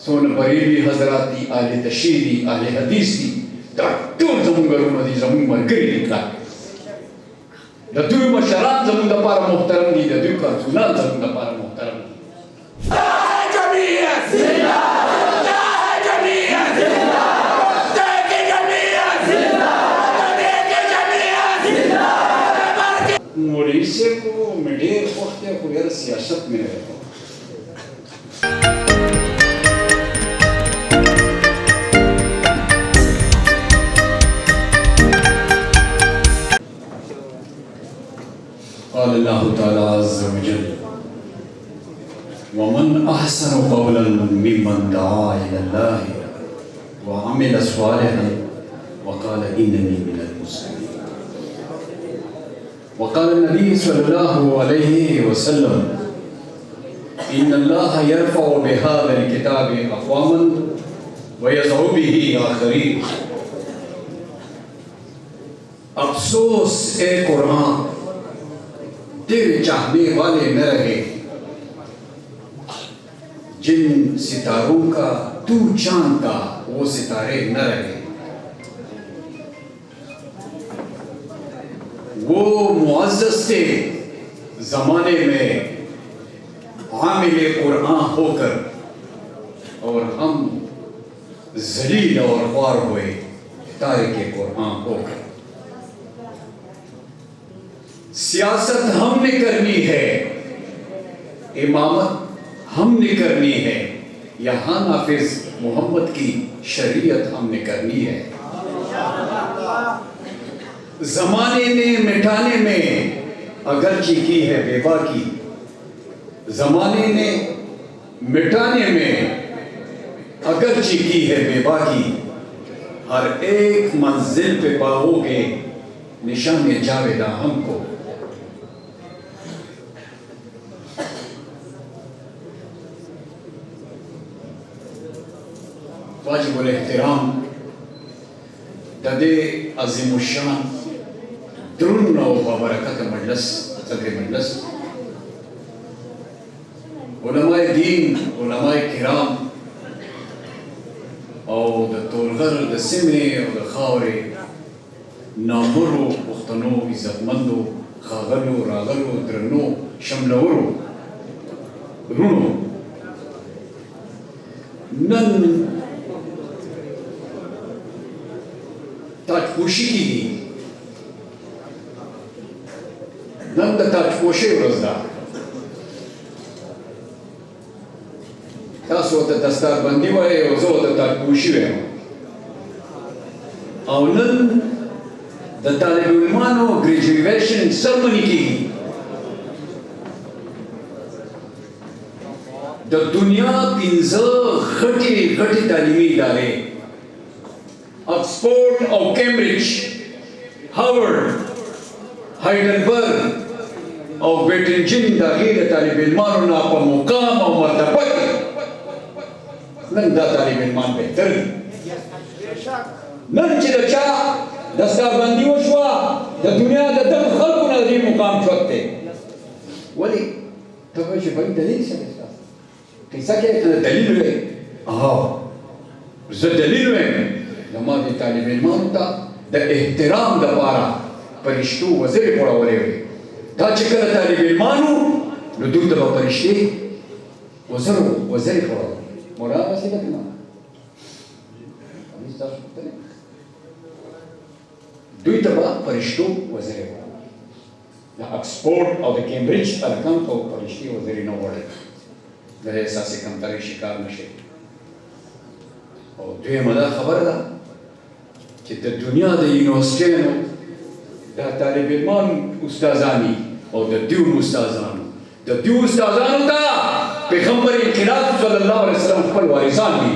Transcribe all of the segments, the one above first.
څونه بریلي حضرات دي، اهل تشیع دي، اهل حدیث دي، دا ټول زموږ وروڼه دي، زموږ ملګري دي. د دوی مشران زموږ دپاره محترم دي، د دوی کارکونان زموږ دپاره محترم دي. مولوي صاحب خو مې ډېر خوښ دی، خو یاره سیاست مې نه دی. قال الله تعالى عز وجل: ومن أحسن قولا ممن دعا إلى الله وعمل صالحا وقال إنني من المسلمين. وقال النبي صلى الله عليه وسلم: إن الله يرفع بهذا الكتاب أقواما ويضع به آخرين. अफसोस ए कुरान तेरे चाहने वाले न रहे जिन सितारों का तू जानता वो सितारे न रहे। वो मुअज़्ज़ज़ थे ज़माने में आमिले कुरान होकर, और हम ज़लील और ख्वार हुए तारिके कुरान होकर। सियासत हमने करनी है, इमामत हमने करनी है, यहाँ नाफिज मोहम्मद की शरीयत हमने करनी है। ज़माने ने मिटाने में अगरची की है बेबाकी, ज़माने ने मिटाने में अगरची की है बेबाकी। हर एक मंजिल पे पाओगे निशान जावेदा हमको। वाजिबुल एहतराम ददे अज़ीमुश्शान द्रुन और बाबरकत मजलिस सदर मजलिस उलमाए दीन, उलमाए किराम और द तोलगर द सिमरे और द खावरे नामुरो पुख्तनो इज़्ज़तमंदो खागलो रागलो द्रनो शमलवरो रुनो नन ताजपोशी की गई। नंद ताजपोशी रोजदा तासो त दस्तार बंदी वाले रोजो त ताजपोशी वे और नन द तालिब इल्मानो ग्रेजुएशन सेरेमनी की गई। द दुनिया पिंज़ खटी खटी तालीमी इदारे ऑक्सफोर्ड और कैम्ब्रिज, हार्वर्ड, हाइडलबर्ग और वेटिंजिन दाखिल तालिब इल्मानों ना पर मुकाम और मर्तबा नंदा तालिब इल्मान बेहतर नंचिदचा दस्तारबंदी वशवा द दुनिया द दम खल्क नज़ीर मुकाम चुकते वली तब ये बड़ी दलील से कैसा क्या दलील है? हाँ ज़ दलील है नमाज़ी तालिब इल्मान होता द एहतराम द पारा परिश्तू वज़ीर पड़ा वाले हुए ता चिकन तालिब इल्मानू लुदूर द परिश्ते वज़ीर पड़ा मोरा वैसे क्या ना अभी स्टार्ट करते हैं दुई तबा परिश्तू वज़ीर पड़ा द ऑक्सफोर्ड और द कैम्ब्रिज अलकम तो परिश्ते वज़ीर न वाले गले सासे कम तारीख शिकार नशे और दुए मदा खबर दा कि द दुनिया द यूनिवर्सिटियों द तालिब इल्मान उस्तादानी और द द्यून उस्तादानों ता पैगंबर इनक़िलाब सल्लल्लाहु अलैहि वसल्लम पर वारिसान भी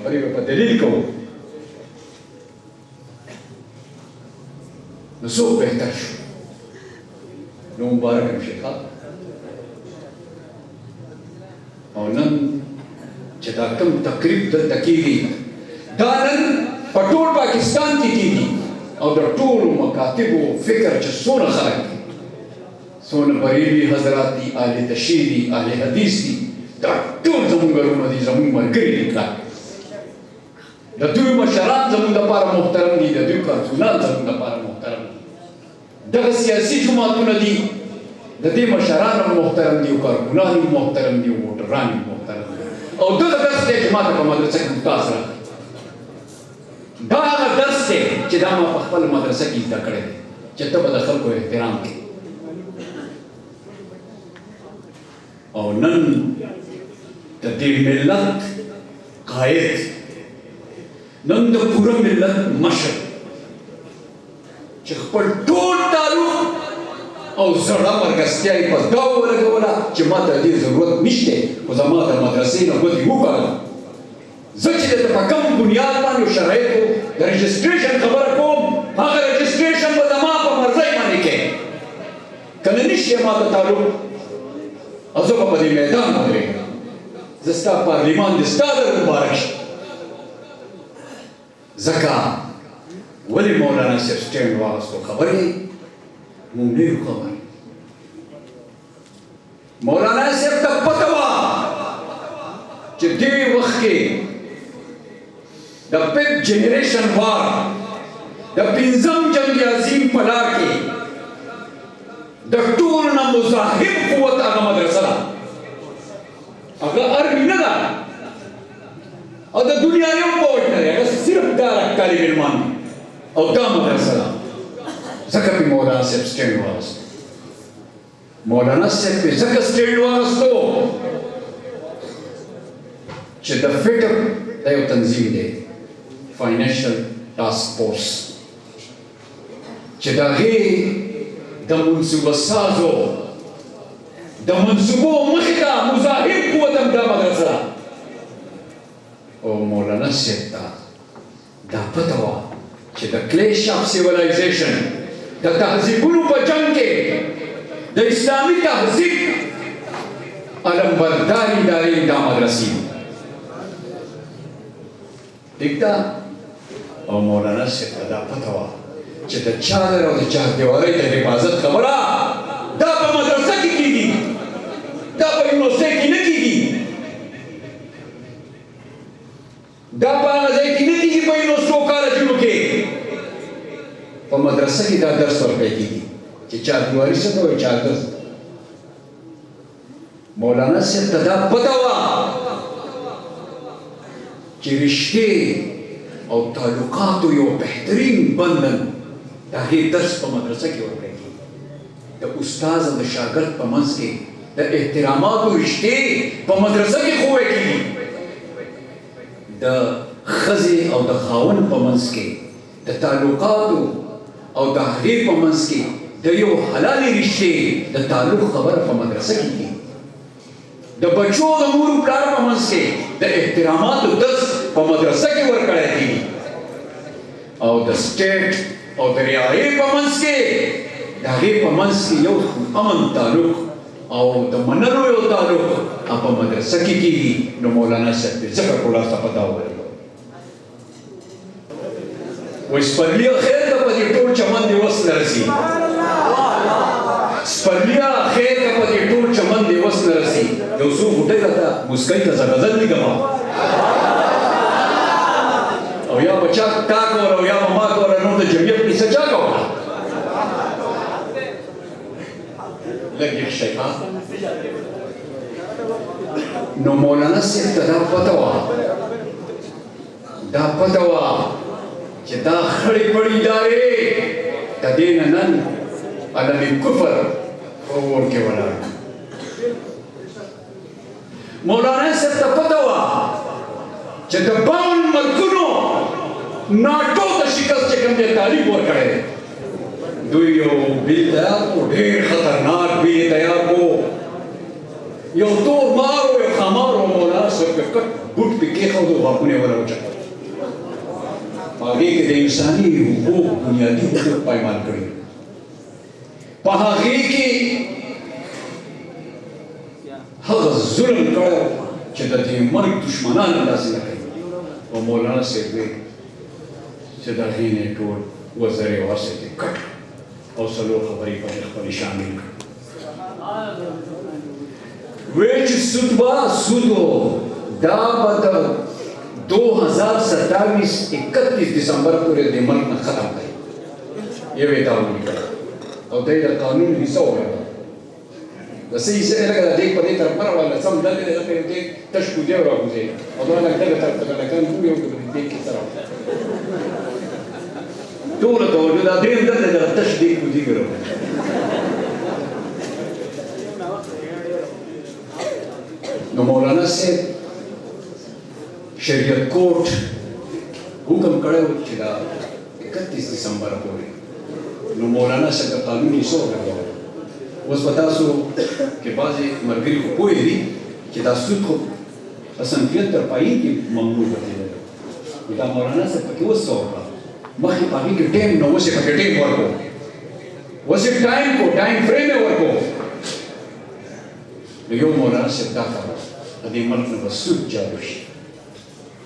बड़ी पर दलील को नसो बेहतर नो मुबारक शेखा और नन जदाकम तकरीब द तकीरी दानन पटोल पाकिस्तान की और द टूल मकातिब व फिक्र च सोना खलक څونه بریلي حضرات دي، اهل تشیع دي، اهل حدیث دي، دا ټول زموږ وروڼه دي، زموږ ملګري دي. د دوی مشران زموږ لپاره محترم دي، د دوی کارکونان زموږ لپاره محترم دي. دغه سیاسي جماعتونه دي، د دې مشران هم محترم دي، او کارکونان هم محترم دي، او موټران هم محترم دي. او دغه درس دی چې ما ته په مدرسه کې استاد راکړی. دا هغه درس دی چې دا ما په خپله مدرسه کې زده کړی دی چې ته به د خلکو احترام کوې. او نن د دې ملت قائد، نن د پوره ملت مشر چې خپل ټول تعلق او زړه مرګستیا یې په دا ولګوله چې ما ته د دې ضرورت نشته، خو زما د مدرسې نه ګوتې وکاږه. زه چې درته په کوم بنیاد باندې او شرایطو د رجسټریشن خبره کوم، هغه رجسټریشن به زما په مرضۍ باندې کوې. که نه نشي ما ته تعلق، او زه به په دې میدان ودرېږم. زه ستا پارلیمان دې ستا در مبارک شي. ځکه ولې مولانا صاحب سټینډ واغستو؟ خبرې مونږ نه یو خبر. مولانا صاحب ته پته وه چې دې وخت کې د 5th جنریشن وار، د 5م جنګ عظیم په لار کې د ټولو نه مزاحم قوت هغه مدرسه ده، هغه ارمي نه ده، او د دنیا یو فوج نه دی، هغه صرف دا طالب علمان او دا مدرسه ده. ځکه پې مولانا صاحب سټینډ واغستو. مولانا صاحب پې ځکه سټینډ واغستو چې د فټر دا یو تنظیم دی، فاینانشل ټاسک فورس، چې د هغې د منصوبه سازو د منصوبو مخې ته مزاحم قوت هم دا مدرسه ده. او مولانا صاحب ته دا پته وه چې د کلیش آف سیولایزیشن، د تهذیبونو په جنګ کې د اسلامي تهذیب علمبرداري ادارې دا مدرسې دي. ٹھیک ده؟ او مولانا صاحب ته دا پته وه چې د چادر او د چاردیوالۍ د حفاظت خبره دا په مدرسه کې کېږي، دا په یونیورسټۍ کې نه کېږي، دا په هغه ځای کې نه کېږي په یونیورسټو کالجونو کې، په مدرسه کې دا درس ورکړی کېږي چې چاردیوالي څه ته وایي، چادر. مولانا صاحب ته دا پته وه چې رشتې او تعلقاتو یو بهترین بندن د هغې درس په مدرسه کې ورکړی کېږي. د استاد او د شاګرد په منځ کې د احتراماتو رشتې په مدرسه کې ښوول کېږي. د ښځې او د خاوند په منځ کې د تعلقاتو او د هغې په منځ کې د یو حلالې رشتې د تعلق خبره په مدرسه کې کېږي. د بچو د مور او پلار په منځ کې د احتراماتو درس په مدرسه کې ورکړی کېږي. او د سټیټ او د ریاستې په منځ کې د هغې په منځ کې یو امن تعلق او د منلو یو تعلق په مدرسه کې کېږي. نو مولانا صاحب پې ځکه خلاصه پته ولګوله. وایي سپرليه خیر ده په دې ټول چمن دې وس نه رسي، سپرليه خیر ده په دې ټول چمن دې وس نه رسي. یو څو غوټۍ راته موسکۍ ته زه غزل لیکمه، او یا به چا تا کوله او یا به ما کوله، نو د جمعیت کیسه چا کوله؟ لږ یې شی ها. نو مولانا صاحب ته دا پته وه، دا پته وه چې دا خړې پړې ادارې د دې نه نن علم کفر په اور کې ولاړ. مولانا صاحب ته پته وه چې د 52 ملکونو ناټو ته شکست چې کوم دی تعریف ورکړی دی، دوی یو بیل تیار کړو، ډېر خطرناک بیل تیار کړو، یو تور مار و یو خمار و. مولانا صاحب پې کټ بوټ پې کېښودو، غاښونه یې وراوچتل. په هغې کې د انساني حقوق بنیادي حقوق پایمال کړي، په هغې کې هغه ظلم کړی چې د دې مرګ دشمنان داسې نه کوي. او مولانا صاحب وایي چې د هغې نه ټول وزرې ورسېدې کټ او څلور خبرې پکې خپلې شامل کړې. which सुतवा सुतो दाबद 2027 31 दिसंबर पूरे दिमाग में खत्म करे ये बेटा उनका और तेरा कानून हिस्सा हो गया वैसे इसे लगा देख पड़े तरफ पर वाला सब दल ले जाते हैं तशकु दे और मुझे और तो लगता है तरफ तक लगा पूरे को देख की तरफ तो जो दादे अंदर ले जाता तशदीक मुझे करो नो मौलाना से शरीयत कोर्ट हुक्म करे हो चिदा 31 दिसंबर को नो मौलाना से कानूनी सो गया उस बता सो के बाजे मरगरी को कोई दी कि दासुत को असंख्य तरपाई की ममनू करते हैं इता मौलाना से पक्की वो सो का बाकी पानी के टाइम नो से पक्के टाइम वर्क हो वो से टाइम को टाइम फ्रेम में वर्क हो यो मौलाना से दाता अभी मर्द ने वसुत जालुश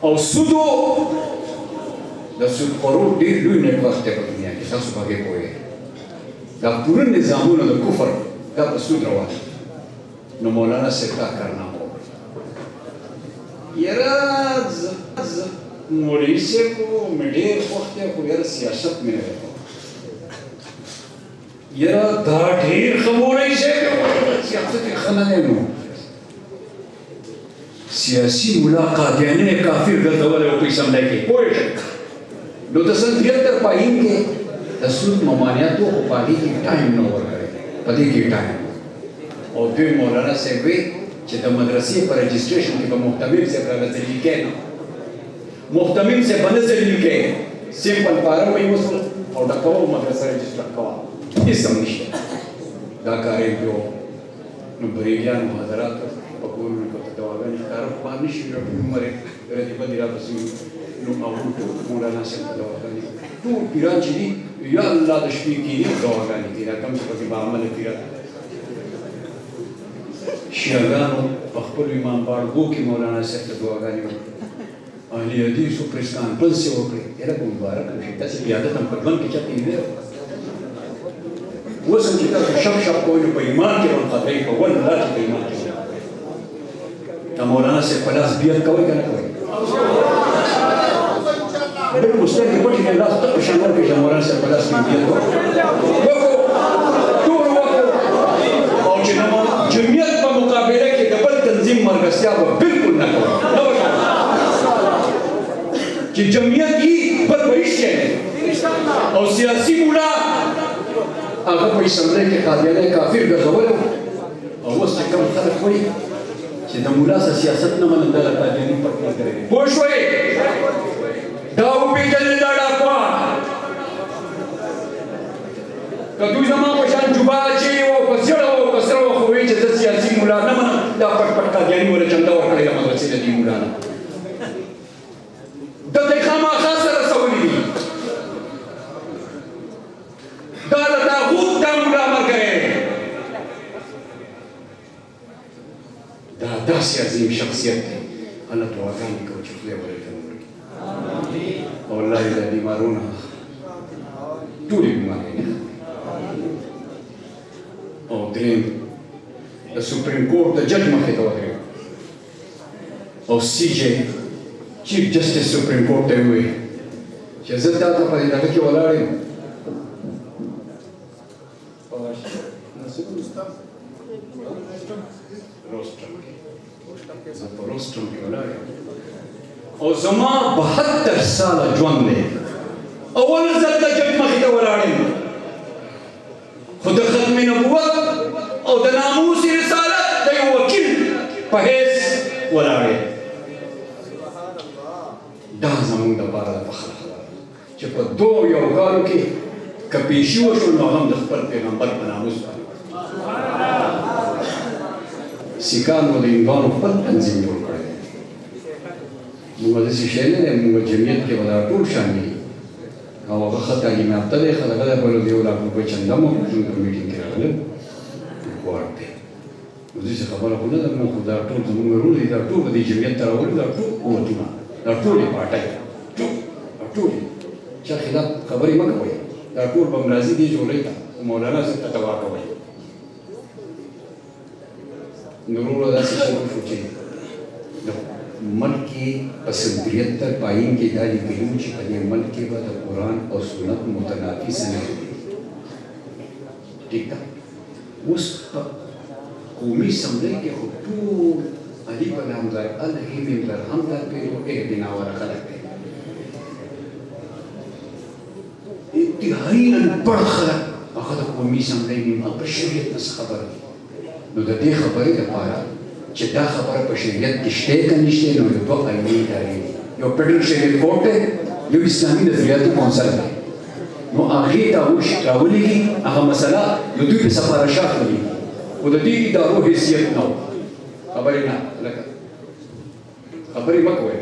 और सुदो दासुत करो डी लुई नेटवर्क ते दुनिया के दासुत भागे कोई दा पूरे निजामों ने कुफर का वसुत रवा नो मौलाना से क्या करना हो यारा मोरिसे को मेडे वक्त को यार सियासत में रहता यारा दाढ़ेर खमोरिसे को सियासत के खनाने में सियासी मुलाकात यानी काफिर गलत वाले वो कोई समझे के कोई दो दसन थिएटर पाएंगे दसूत ममानिया तो हो पाली की टाइम न हो करे पति की टाइम और फिर मौलाना से वे जब मदरसे पर रजिस्ट्रेशन के मुहतमिम से प्राप्त से लिखे ना मुहतमिम से बने से लिखे सिंपल पारा वही मसल और डकाओ मदरसा रजिस्टर कवा इस समझिए दाकारे जो नबरियान मुहदरात पकूल को तवागन कारफ पानी शिरो मरे रति बदिरा बसी नु आउट मौलाना से तवागन तो पिरांची या अल्लाह दशमी की तवागन तेरा कम से कम बामल तेरा शियागानो अखबर इमाम बारगो की मौलाना से तवागन अहली हदीस को प्रेसकान पल से हो गए तेरा मुबारक शिद्दत से यादत हम पदवन की चाहती है वो संगीता के शब कोई पे ईमान के वन खतरे को वन अल्लाह के ईमान के मौलाना से पलास बियत कोई करना कोई बिल्कुल उसने रिपोर्ट के लास्ट तक शामिल के मौलाना से पलास बियत को तो और जमीयत पर मुकाबले के डबल तंजीम मरकजिया वो बिल्कुल ना करो कि जमीयत की पर भविष्य है और सियासी मुला अगर कोई समझे के कादियाने काफिर गजवल और वो से कम फर्क कोई कि दमुला से सियासत न मन अंदर आता है नहीं पकड़ करेंगे पोषवे दाऊ पे जल्दी दाड़ा को कदू जमा पोषण जुबा ची वो कसरो हुए जैसे सियासी मुला न मन दा पट का ज्ञानी वाले चंदा और करेगा मदरसे दी मुला ना द देखा मा खास रसौली दी दादा खूब मुला मर गए दादा से अजीम शख्सियत थी अल्लाह तो आगामी को चुकले वाले करूँगी और अल्लाह इधर बीमारों ना टूरी बीमारी ने और dream the supreme court the जज मखे तो है और सीजे चीफ जस्टिस सुप्रीम कोर्ट ते हुए जज़ता तो पर इधर के वाला है रोस्टम के वाला है और जमा 72 साल जवान ने अव्वल ज़्यादा जब मखिता वाला है खुद खत्म नबूवत और दनामूस रिसालत दे वकील पहेज वाला है दा जमून दा बारा फखर जब दो योगारों की कपीशियों शो नौगम दफ्तर पैगंबर बनामुस सिकान वो इंगान पर तंजीम जोड़ करे मुझे सिशेले ने मुझे जमीयत के वाला टूर शामिल और वक़्त आगे में अब तक खलगा बोलो दियोला को चंदा मो मीटिंग के रखले वार्ते मुझे से खबर होना था मैं खुदा टूर तो मुझे रूल इधर टूर दी जमीयत तरह वो इधर टूर वो तीमा इधर टूर ही पार्टा है टूर क्या खिलाफ खबर ही मत कोई इधर टूर बमराजी दी जो रही था मौलाना से ततवा का वही نورو داسې شروع شو چې د ملک کې په 73 پایین کې دا لیکلي وو چې په دې ملک کې به د قرآن او سنت متنافي څه نه وي. ټیک ده. اوس په قومي اسمبلۍ کې خو ټول علي په نام ځای الهي ممبر هم دا پیرو اهدنا والا خلک دی. انتهایی انپړ خلک هغه د قومي اسمبلۍ ممبر په شریعت نه څه خبره دي. نو د دې خبرې لپاره چې دا خبره په شریعت کې شته که نشته نو د دوه علمي ادارې دي. یو فیډرل شریعت کورټ دی، یو اسلامي نظریاتي کونسل دی. نو هغې ته راولېږي هغه مسله نو دوی په سفارشات ولیږي خو د دې ادارو حیثیت نه و. خبرې نه لکه خبرې مه کوئ.